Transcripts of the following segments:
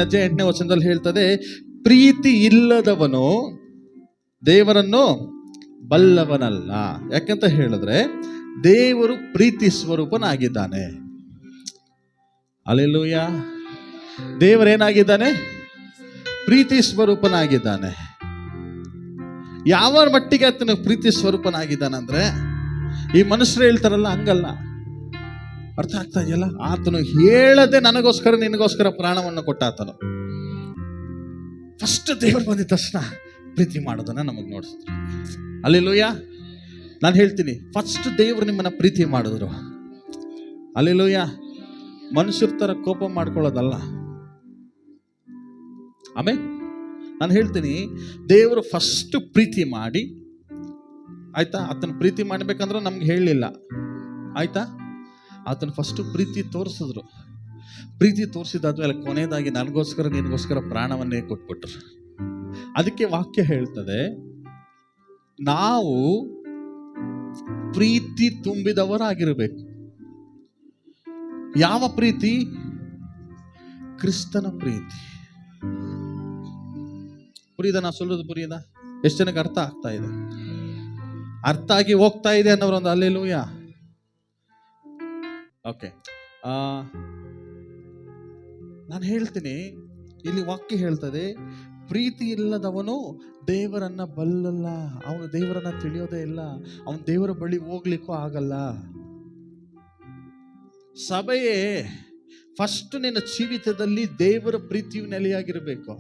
ಅಧ್ಯಾಯ 8ನೇ ವಚನದಲ್ಲಿ ಹೇಳ್ತದೆ, ಪ್ರೀತಿ ಇಲ್ಲದವನು ದೇವರನ್ನು ಬಲ್ಲವನಲ್ಲ. ಯಾಕಂತ ಹೇಳಿದ್ರೆ ದೇವರು ಪ್ರೀತಿ ಸ್ವರೂಪನಾಗಿದ್ದಾನೆ. ಹಲ್ಲೆಲೂಯಾ. ದೇವರೇನಾಗಿದ್ದಾನೆ? ಪ್ರೀತಿ ಸ್ವರೂಪನಾಗಿದ್ದಾನೆ. ಯಾವ ಮಟ್ಟಿಗೆ ಆತನು ಪ್ರೀತಿ ಸ್ವರೂಪನಾಗಿದ್ದಾನಂದ್ರೆ, ಈ ಮನುಷ್ಯರು ಹೇಳ್ತಾರಲ್ಲ ಹಂಗಲ್ಲ. ಅರ್ಥ ಆಗ್ತಾ ಇದೆಯಲ್ಲ? ಆತನು ಹೇಳದೆ ನನಗೋಸ್ಕರ ನಿನಗೋಸ್ಕರ ಪ್ರಾಣವನ್ನು ಕೊಟ್ಟ ಆತನು. ಫಸ್ಟ್ ದೇವರು ಬಂದಿದ ತಕ್ಷಣ ಪ್ರೀತಿ ಮಾಡೋದನ್ನ ನಮಗೆ ನೋಡಿಸಿದ್ರು. ಹಲ್ಲೆಲೂಯಾ. ನಾನು ಹೇಳ್ತೀನಿ, ಫಸ್ಟ್ ದೇವರು ನಿಮ್ಮನ್ನ ಪ್ರೀತಿ ಮಾಡಿದ್ರು. ಹಲ್ಲೆಲೂಯಾ. ಮನುಷ್ಯರ ತರ ಕೋಪ ಮಾಡ್ಕೊಳ್ಳೋದಲ್ಲ. ಆಮೇಲೆ ನಾನು ಹೇಳ್ತೀನಿ, ದೇವರು ಫಸ್ಟ್ ಪ್ರೀತಿ ಮಾಡಿ, ಆಯ್ತಾ? ಆತನ ಪ್ರೀತಿ ಮಾಡಬೇಕಂದ್ರೆ ನಮ್ಗೆ ಹೇಳಲಿಲ್ಲ, ಆಯ್ತಾ? ಆತನ ಫಸ್ಟ್ ಪ್ರೀತಿ ತೋರಿಸಿದ್ರು. ಪ್ರೀತಿ ತೋರಿಸಿದಾದ್ಮೇಲೆ ಕೊನೆಯದಾಗಿ ನನಗೋಸ್ಕರ ನಿನಗೋಸ್ಕರ ಪ್ರಾಣವನ್ನೇ ಕೊಟ್ಬಿಟ್ರು. ಅದಕ್ಕೆ ವಾಕ್ಯ ಹೇಳ್ತದೆ, ನಾವು ಪ್ರೀತಿ ತುಂಬಿದವರಾಗಿರಬೇಕು. ಯಾವ ಪ್ರೀತಿ? ಕ್ರಿಸ್ತನ ಪ್ರೀತಿ. ಪುರಿಯದ ನಾ ಸೊಲ್ಲೋದು ಪುರಿಯದ? ಎಷ್ಟು ಜನಕ್ಕೆ ಅರ್ಥ ಆಗ್ತಾ ಇದೆ? ಅರ್ಥ ಆಗಿ ಹೋಗ್ತಾ ಇದೆ ಅನ್ನೋರೊಂದು ಹಲ್ಲೆಲೂಯಾ. ಓಕೆ, ನಾನು ಹೇಳ್ತೀನಿ, ಇಲ್ಲಿ ವಾಕ್ಯ ಹೇಳ್ತದೆ, ಪ್ರೀತಿ ಇಲ್ಲದವನು ದೇವರನ್ನ ಬಲ್ಲಲ್ಲ. ಅವನು ದೇವರನ್ನ ತಿಳಿಯೋದೇ ಇಲ್ಲ. ಅವನು ದೇವರ ಬಳಿ ಹೋಗ್ಲಿಕ್ಕೂ ಆಗಲ್ಲ. ಸಭೆಯೇ ಫಸ್ಟ್ ನಿನ್ನ ಜೀವಿತದಲ್ಲಿ ದೇವರ ಪ್ರೀತಿಯು ನೆಲೆಯಾಗಿರಬೇಕು.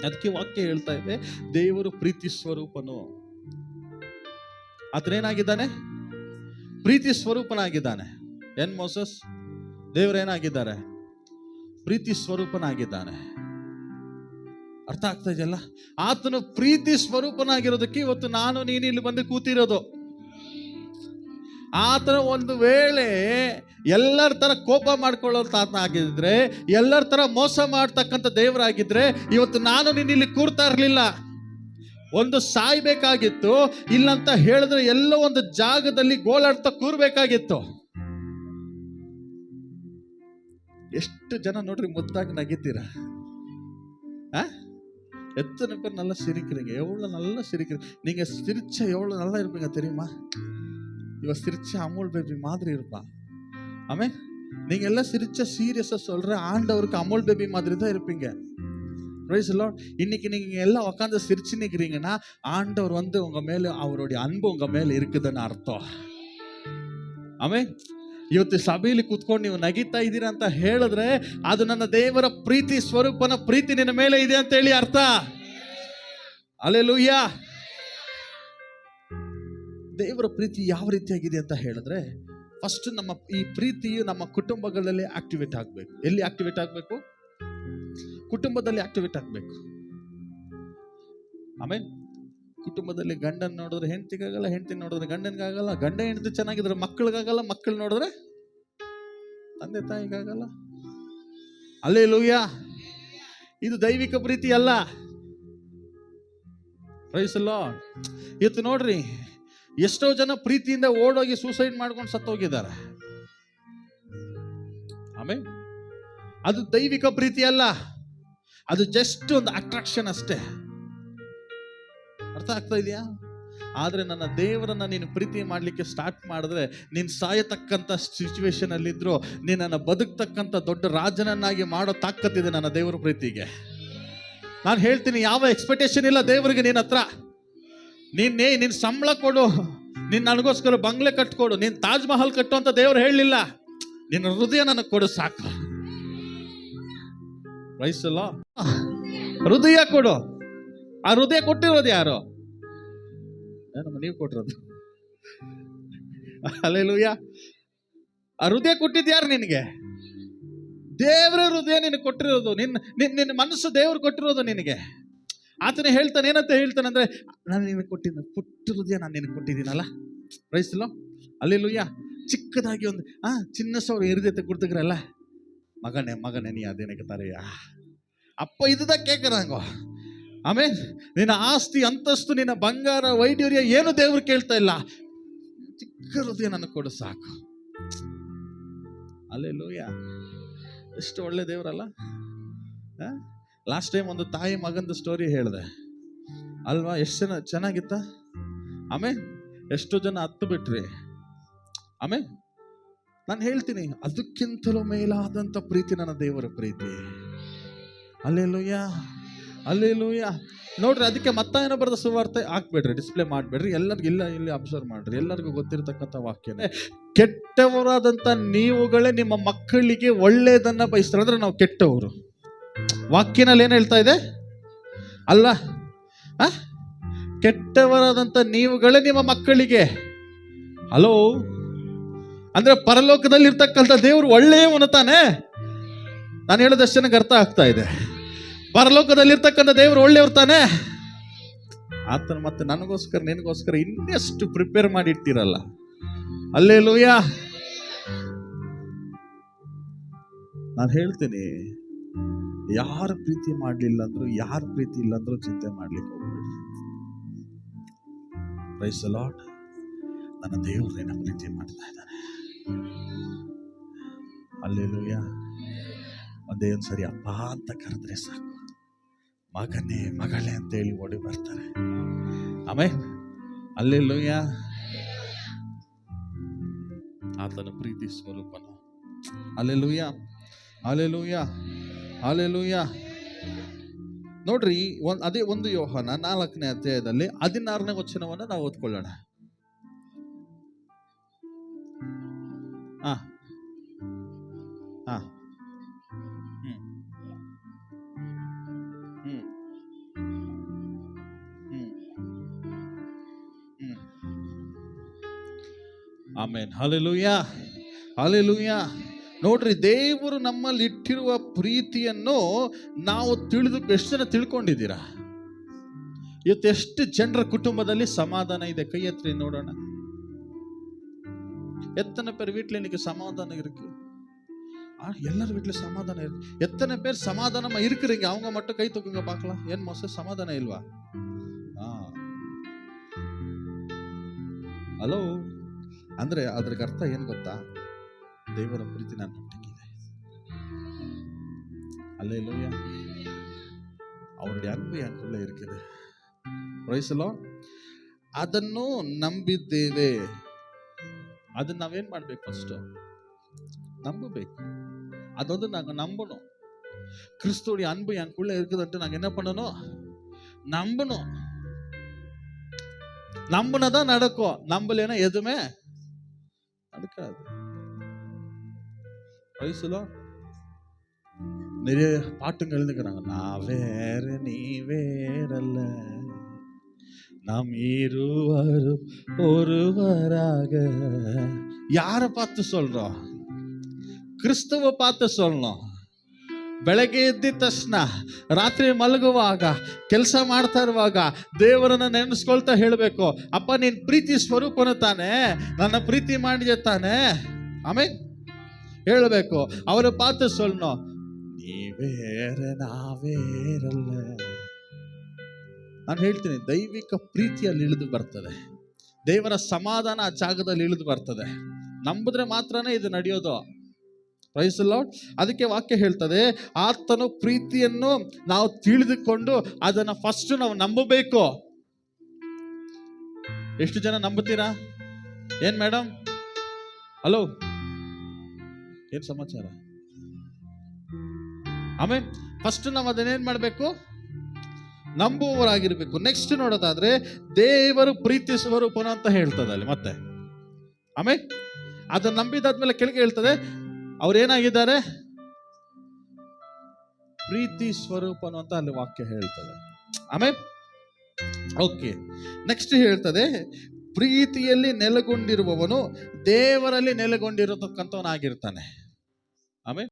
ಅದಕ್ಕೆ ವಾಕ್ಯ ಹೇಳ್ತಾ ಇದೆ, ದೇವರು ಪ್ರೀತಿ ಸ್ವರೂಪನು. ಆತನೇನಾಗಿದ್ದಾನೆ? ಪ್ರೀತಿ ಸ್ವರೂಪನಾಗಿದ್ದಾನೆ. ಏನ್ ಮೋಸಸ್? ದೇವರೇನಾಗಿದ್ದಾರೆ? ಪ್ರೀತಿ ಸ್ವರೂಪನಾಗಿದ್ದಾನೆ. ಅರ್ಥ ಆಗ್ತಾ ಇದೆಯಲ್ಲ? ಆತನು ಪ್ರೀತಿ ಸ್ವರೂಪನಾಗಿರೋದಕ್ಕೆ ಇವತ್ತು ನಾನು ನೀನು ಇಲ್ಲಿ ಬಂದು ಕೂತಿರೋದು. ಆತನ ಒಂದು ವೇಳೆ ಎಲ್ಲರ ತರ ಕೋಪ ಮಾಡ್ಕೊಳ್ಳೋದು ಆಗಿದ್ರೆ, ಎಲ್ಲರ ತರ ಮೋಸ ಮಾಡ್ತಕ್ಕಂಥ ದೇವರಾಗಿದ್ರೆ ಇವತ್ತು ನಾನು ನೀನು ಇಲ್ಲಿ ಕೂರ್ತಾ ಇರಲಿಲ್ಲ. ಒಂದು ಸಾಯ್ಬೇಕಾಗಿತ್ತು, ಇಲ್ಲಂತ ಹೇಳಿದ್ರೆ ಎಲ್ಲೋ ಒಂದು ಜಾಗದಲ್ಲಿ ಗೋಳಾಡ್ತಾ ಕೂರ್ಬೇಕಾಗಿತ್ತು. ಎಷ್ಟು ಜನ ನೋಡ್ರಿ ಮುದ್ದಾಗಿ ನಗಿತೀರ. எத்தனை பேர் நல்லா சிரிக்கிறீங்க, எவ்வளோ நல்லா சிரிக்கிறீங்க. நீங்கள் சிரிச்சா எவ்வளோ நல்லா இருப்பீங்க தெரியுமா? இவ சிரிச்சா அமுல் பேபி மாதிரி இருப்பா. ஆமே, நீங்கள் எல்லாம் சிரிச்சா சீரியஸாக சொல்கிற ஆண்டவருக்கு அமுல் பேபி மாதிரி தான் இருப்பீங்க. Praise the Lord. இன்னைக்கு நீங்கள் எல்லாம் உட்காந்து சிரிச்சு நிற்கிறீங்கன்னா ஆண்டவர் வந்து உங்கள் மேலே அவருடைய அன்பு உங்கள் மேலே இருக்குதுன்னு அர்த்தம். ಆಮೇ, ಇವತ್ತು ಸಭೆಯಲ್ಲಿ ಕೂತ್ಕೊಂಡು ನೀವು ನಗಿತಾ ಇದ್ದೀರಾ ಅಂತ ಹೇಳಿದ್ರೆ ಅದು ನನ್ನ ದೇವರ ಪ್ರೀತಿ ಸ್ವರೂಪನ ಪ್ರೀತಿ ನಿನ್ನ ಮೇಲೆ ಇದೆ ಅಂತ ಹೇಳಿ ಅರ್ಥ. ಹಲ್ಲೆಲೂಯಾ. ದೇವರ ಪ್ರೀತಿ ಯಾವ ರೀತಿಯಾಗಿದೆ ಅಂತ ಹೇಳಿದ್ರೆ, ಫಸ್ಟ್ ನಮ್ಮ ಈ ಪ್ರೀತಿಯು ನಮ್ಮ ಕುಟುಂಬಗಳಲ್ಲಿ ಆಕ್ಟಿವೇಟ್ ಆಗಬೇಕು. ಎಲ್ಲಿ ಆಕ್ಟಿವೇಟ್ ಆಗಬೇಕು? ಕುಟುಂಬದಲ್ಲಿ ಆಕ್ಟಿವೇಟ್ ಆಗಬೇಕು. ಆಮೇಲೆ ಕುಟುಂಬದಲ್ಲಿ ಗಂಡನ ನೋಡಿದ್ರೆ ಹೆಂಡತಿಗಾಗಲ್ಲ, ಹೆಂಡತಿ ನೋಡಿದ್ರೆ ಗಂಡನಿಗಾಗಲ್ಲ, ಗಂಡ ಹೆಂಡತಿ ಚೆನ್ನಾಗಿದ್ರೆ ಮಕ್ಕಳಿಗಾಗಲ್ಲ, ಮಕ್ಕಳು ನೋಡಿದ್ರೆ ತಂದೆ ತಾಯಿಗಾಗಲ್ಲ. ಹಲ್ಲೆಲೂಯಾ. ಇದು ದೈವಿಕ ಪ್ರೀತಿ ಅಲ್ಲ. Praise the Lord. ಇವತ್ತು ನೋಡ್ರಿ, ಎಷ್ಟೋ ಜನ ಪ್ರೀತಿಯಿಂದ ಓಡೋಗಿ ಸೂಸೈಡ್ ಮಾಡ್ಕೊಂಡು ಸತ್ತೋಗಿದ್ದಾರೆ. ಆಮೇಲೆ ಅದು ದೈವಿಕ ಪ್ರೀತಿ ಅಲ್ಲ, ಅದು ಜಸ್ಟ್ ಒಂದು ಅಟ್ರಾಕ್ಷನ್ ಅಷ್ಟೇ. ಅರ್ಥ ಆಗ್ತಾ ಇದೆಯಾ? ಆದರೆ ನನ್ನ ದೇವರನ್ನ ನೀನು ಪ್ರೀತಿ ಮಾಡಲಿಕ್ಕೆ ಸ್ಟಾರ್ಟ್ ಮಾಡಿದ್ರೆ, ನೀನು ಸಾಯತಕ್ಕಂಥ ಸಿಚುವೇಶನ್ ಅಲ್ಲಿದ್ರು ನಿನ್ನನ್ನು ಬದುಕ್ತಕ್ಕಂಥ ದೊಡ್ಡ ರಾಜನನ್ನಾಗಿ ಮಾಡೋ ತಾಕತ್ತಿದೆ ನನ್ನ ದೇವರ ಪ್ರೀತಿಗೆ. ನಾನು ಹೇಳ್ತೀನಿ, ಯಾವ ಎಕ್ಸ್ಪೆಕ್ಟೇಷನ್ ಇಲ್ಲ ದೇವರಿಗೆ ನಿನ್ನ ಹತ್ರ. ನಿನ್ನ ಸಂಬಳ ಕೊಡು, ನೀನು ನನಗೋಸ್ಕರ ಬಂಗ್ಲೆ ಕಟ್ಕೊಡು, ನೀನು ತಾಜ್ ಮಹಲ್ ಕಟ್ಟು ಅಂತ ದೇವರು ಹೇಳಲಿಲ್ಲ. ನಿನ್ನ ಹೃದಯ ನನಗೆ ಕೊಡು ಸಾಕು. ವಯಸ್ಸಲ್ಲ, ಹೃದಯ ಕೊಡು. ಆ ಹೃದಯ ಕೊಟ್ಟಿರೋದು ಯಾರು? ನೀವು ಕೊಟ್ಟಿರೋದು. ಹಲ್ಲೆಲೂಯಾ. ಆ ಹೃದಯ ಕೊಟ್ಟಿದ್ದು ಯಾರು ನಿನಗೆ? ದೇವರ ಹೃದಯ ನಿನಗೆ ಕೊಟ್ಟಿರೋದು. ನಿನ್ನ ಮನಸ್ಸು ದೇವರು ಕೊಟ್ಟಿರೋದು ನಿನಗೆ. ಆತನೇ ಹೇಳ್ತಾನೆ, ಏನಂತ ಹೇಳ್ತಾನಂದ್ರೆ, ನಾನು ನಿನಗೆ ಕೊಟ್ಟಿದ್ದ ಪುಟ್ಟ ಹೃದಯ ನಾನು ನಿನಗೆ ಕೊಟ್ಟಿದ್ದೀನಲ್ಲ. Praise the Lord. ಹಲ್ಲೆಲೂಯಾ. ಚಿಕ್ಕದಾಗಿ ಒಂದು ಚಿನ್ನ ಸೌರ ಹೃದಯತೆ ಕೊಡ್ತಿದ್ರಲ್ಲ, ಮಗನೇ ನೀ ಅದೇನಕ್ಕೆ ತರೆಯ ಅಪ್ಪ ಇದ್ದ ಕೇಕರಂಗೋ. ಆಮೇಲೆ ನಿನ್ನ ಆಸ್ತಿ ಅಂತಸ್ತು, ನಿನ್ನ ಬಂಗಾರ ವೈಢೂರ್ಯ ಏನು ದೇವರು ಕೇಳ್ತಾ ಇಲ್ಲ. ಚಿಕ್ಕ ಹೃದಯ ನನಗೆ ಕೊಡು ಸಾಕು. ಹಲ್ಲೆಲೂಯಾ. ಎಷ್ಟು ಒಳ್ಳೆ ದೇವರಲ್ಲ. ಲಾಸ್ಟ್ ಟೈಮ್ ಒಂದು ತಾಯಿ ಮಗಂದು ಸ್ಟೋರಿ ಹೇಳಿದೆ ಅಲ್ವಾ, ಎಷ್ಟು ಚೆನ್ನಾಗಿತ್ತ. ಆಮೇಲೆ ಎಷ್ಟೋ ಜನ ಹತ್ತು ಬಿಟ್ರಿ. ಆಮೇಲೆ ನಾನು ಹೇಳ್ತೀನಿ, ಅದಕ್ಕಿಂತಲೂ ಮೇಲಾದಂಥ ಪ್ರೀತಿ ನನ್ನ ದೇವರ ಪ್ರೀತಿ. Alleluia, hallelujah. ನೋಡ್ರಿ, ಅದಕ್ಕೆ ಮತ್ತಾಯನ ಬರೆದ ಸುವಾರ್ತೆ ಹಾಕ್ಬೇಡ್ರಿ, ಡಿಸ್ಪ್ಲೇ ಮಾಡಬೇಡ್ರಿ. ಎಲ್ಲರಿಗೂ ಇಲ್ಲಿ ಅಬ್ಸರ್ವ್ ಮಾಡ್ರಿ, ಎಲ್ಲರಿಗೂ ಗೊತ್ತಿರತಕ್ಕಂಥ ವಾಕ್ಯನೇ. ಕೆಟ್ಟವರಾದಂಥ ನೀವುಗಳೇ ನಿಮ್ಮ ಮಕ್ಕಳಿಗೆ ಒಳ್ಳೆಯದನ್ನ ಬಯಸ್ತಾರೆ ಅಂದ್ರೆ ನಾವು ಕೆಟ್ಟವರು. ವಾಕ್ಯನಲ್ಲಿ ಏನು ಹೇಳ್ತಾ ಇದೆ ಅಲ್ಲ, ಕೆಟ್ಟವರಾದಂಥ ನೀವುಗಳೇ ನಿಮ್ಮ ಮಕ್ಕಳಿಗೆ. ಹಲೋ, ಅಂದ್ರೆ ಪರಲೋಕದಲ್ಲಿ ಇರ್ತಕ್ಕಂಥ ದೇವರು ಒಳ್ಳೆಯವನು ತಾನೆ. ನಾನು ಹೇಳೋದಷ್ಟು ಜನಕ್ಕೆ ಅರ್ಥ ಆಗ್ತಾ ಇದೆ. ಪರಲೋಕದಲ್ಲಿರ್ತಕ್ಕಂಥ ದೇವರು ಒಳ್ಳೆಯವ್ರು ತಾನೆ. ಆತನ ಮತ್ತೆ ನನಗೋಸ್ಕರ ನಿನಗೋಸ್ಕರ ಇನ್ನೆಷ್ಟು ಪ್ರಿಪೇರ್ ಮಾಡಿ ಇಟ್ಟಿರಲ್ಲ. ಅಲ್ಲೇಲೂಯ. ನಾನು ಹೇಳ್ತೀನಿ, ಯಾರ ಪ್ರೀತಿ ಮಾಡಲಿಲ್ಲ ಅಂದ್ರು, ಯಾರ ಪ್ರೀತಿ ಇಲ್ಲ ಅಂದ್ರೂ ಚಿಂತೆ ಮಾಡ್ಲಿಕ್ಕೆ ಹೋಗ್ಬೇಡಿ. Praise the Lord. ನನ್ನ ದೇವರೇ ನಮ್ಮ ಪ್ರೀತಿ ಮಾಡ್ತಾ ಇದ್ದಾನೆ. ಅಲ್ಲೇಲೂಯ. ಒಂದೇ ಒಂದ್ಸರಿ ಅಪ್ಪ ಅಂತ ಕರೆದ್ರೆ ಸಾಕು, ಮಗನೇ ಮಗಳೇ ಅಂತ ಹೇಳಿ ಓಡಿ ಬರ್ತಾರೆ. ಆಮೇಲೆ ಅಲ್ಲೇಲೂಯ. ಆತನ ಪ್ರೀತಿ ಸ್ವರೂಪನು. Hallelujah, hallelujah, hallelujah. ನೋಡ್ರಿ, ಅದೇ 1 ಯೋಹಾನ 4ನೇ ಅಧ್ಯಾಯದಲ್ಲಿ 16ನೇ ವಚನವನ್ನು ನಾವು ಓದ್ಕೊಳ್ಳೋಣ. ಆಮೆನ್. Hallelujah, hallelujah. ನೋಡ್ರಿ, ದೇವರು ನಮ್ಮಲ್ಲಿ ಇಟ್ಟಿರುವ ಪ್ರೀತಿಯನ್ನು ನಾವು ಎಷ್ಟು ಜನ ತಿಳ್ಕೊಂಡಿದ್ದೀರಾ? ಇವತ್ತು ಎಷ್ಟು ಜನರ ಕುಟುಂಬದಲ್ಲಿ ಸಮಾಧಾನ ಇದೆ? ಕೈ ಎತ್ತಿ ನೋಡೋಣ. எத்தனை பேர் வீட்டில் இன்னைக்கு சமாதானம் இருக்கு? எல்லாரும் வீட்டில் சமாதானம் இருக்கு. எத்தனை பேர் சமாதானமா இருக்கிறீங்க? அவங்க மட்டும் கை தூக்குங்க பார்க்கலாம். ಏನ್ ಮೋಸ ಸಮಾಧಾನ ಇಲ್ವಾ? ಹಲೋ. ಅಂದ್ರೆ ಅದ್ರ ಅರ್ಥ ಏನ್ ಗೊತ್ತಾ? ದೇವರ ಪ್ರೀತಿ ನನ್ನ ಒಟ್ಟಿಗಿದೆ. அல்லேலூயா. அவருடைய அன்பு எனக்குள்ள இருக்குது. Praise the Lord. ಅದನ್ನು ನಂಬಿದ್ದೇವೆ. ಅದನ್ನ ನಾವೇನ್ ಮಾಡ್ಬೇಕು? ಫಸ್ಟ್ நம்பಬೇಕು. அதொன்று நாங்கள் நம்பணும். கிறிஸ்துவோடைய அன்பு எனக்குள்ள இருக்குதுன்ட்டு நாங்கள் என்ன பண்ணணும்? நம்பணும். நம்பினதான் நடக்கும். நம்பலைன்னா எதுவுமே நடக்காது. வயசுல நிறைய பாட்டுங்க எழுந்துக்கிறாங்க. நான் வேற நீ வேறல்ல, நாம் இருவரும் ஒருவராக. யாரை பார்த்து சொல்றோம்? ಕ್ರಿಸ್ತವ ಪಾತ್ರ ಸೊಲ್ಲೋ. ಬೆಳಗ್ಗೆ ಎದ್ದಿದ ತಕ್ಷಣ, ರಾತ್ರಿ ಮಲಗುವಾಗ, ಕೆಲಸ ಮಾಡ್ತಾ ಇರುವಾಗ ದೇವರನ್ನ ನೆನೆಸ್ಕೊಳ್ತಾ ಹೇಳಬೇಕು, ಅಪ್ಪ ನೀನ್ ಪ್ರೀತಿ ಸ್ವರೂಪನು ತಾನೆ, ನನ್ನ ಪ್ರೀತಿ ಮಾಡಿದೆ ತಾನೆ. ಆಮೇಲೆ ಹೇಳಬೇಕು, ಅವರ ಪಾತ್ರ ಸೊಲ್ಲೋ, ನೀವೇರೆ ನಾವೇರಲ್ಲ. ನಾನು ಹೇಳ್ತೀನಿ, ದೈವಿಕ ಪ್ರೀತಿಯಲ್ಲಿ ಇಳಿದು ಬರ್ತದೆ. ದೇವರ ಸಮಾಧಾನ ಆ ಜಾಗದಲ್ಲಿ ಇಳಿದು ಬರ್ತದೆ. ನಂಬಿದ್ರೆ ಮಾತ್ರನೇ ಇದು ನಡೆಯೋದು. Praise the Lord. ಅದಕ್ಕೆ ವಾಕ್ಯ ಹೇಳ್ತದೆ, ಆತನ ಪ್ರೀತಿಯನ್ನು ನಾವು ತಿಳಿದುಕೊಂಡು ಅದನ್ನ ಫಸ್ಟ್ ನಾವು ನಂಬಬೇಕು. ಎಷ್ಟು ಜನ ನಂಬುತ್ತೀರಾ? ಏನ್ ಮೇಡಮ್? ಹಲೋ, ಏನ್ ಸಮಾಚಾರ? ಆಮೇಲೆ ಫಸ್ಟ್ ನಾವು ಅದನ್ನೇನ್ ಮಾಡ್ಬೇಕು? ನಂಬುವವರಾಗಿರ್ಬೇಕು. ನೆಕ್ಸ್ಟ್ ನೋಡೋದಾದ್ರೆ, ದೇವರು ಪ್ರೀತಿ ಸ್ವರೂಪನು ಅಂತ ಹೇಳ್ತದೆ ಅಲ್ಲಿ ಮತ್ತೆ. ಆಮೇಲೆ ಅದನ್ನ ನಂಬಿದಾದ್ಮೇಲೆ ಕೆಳಗೆ ಹೇಳ್ತದೆ, ಅವ್ರೇನಾಗಿದ್ದಾರೆ? ಪ್ರೀತಿ ಸ್ವರೂಪನು ಅಂತ ಅಲ್ಲಿ ವಾಕ್ಯ ಹೇಳ್ತದೆ. ಆಮೇಲೆ ಓಕೆ, ನೆಕ್ಸ್ಟ್ ಹೇಳ್ತದೆ, ಪ್ರೀತಿಯಲ್ಲಿ ನೆಲೆಗೊಂಡಿರುವವನು ದೇವರಲ್ಲಿ ನೆಲೆಗೊಂಡಿರತಕ್ಕಂಥವನಾಗಿರ್ತಾನೆ. ಆಮೇಲೆ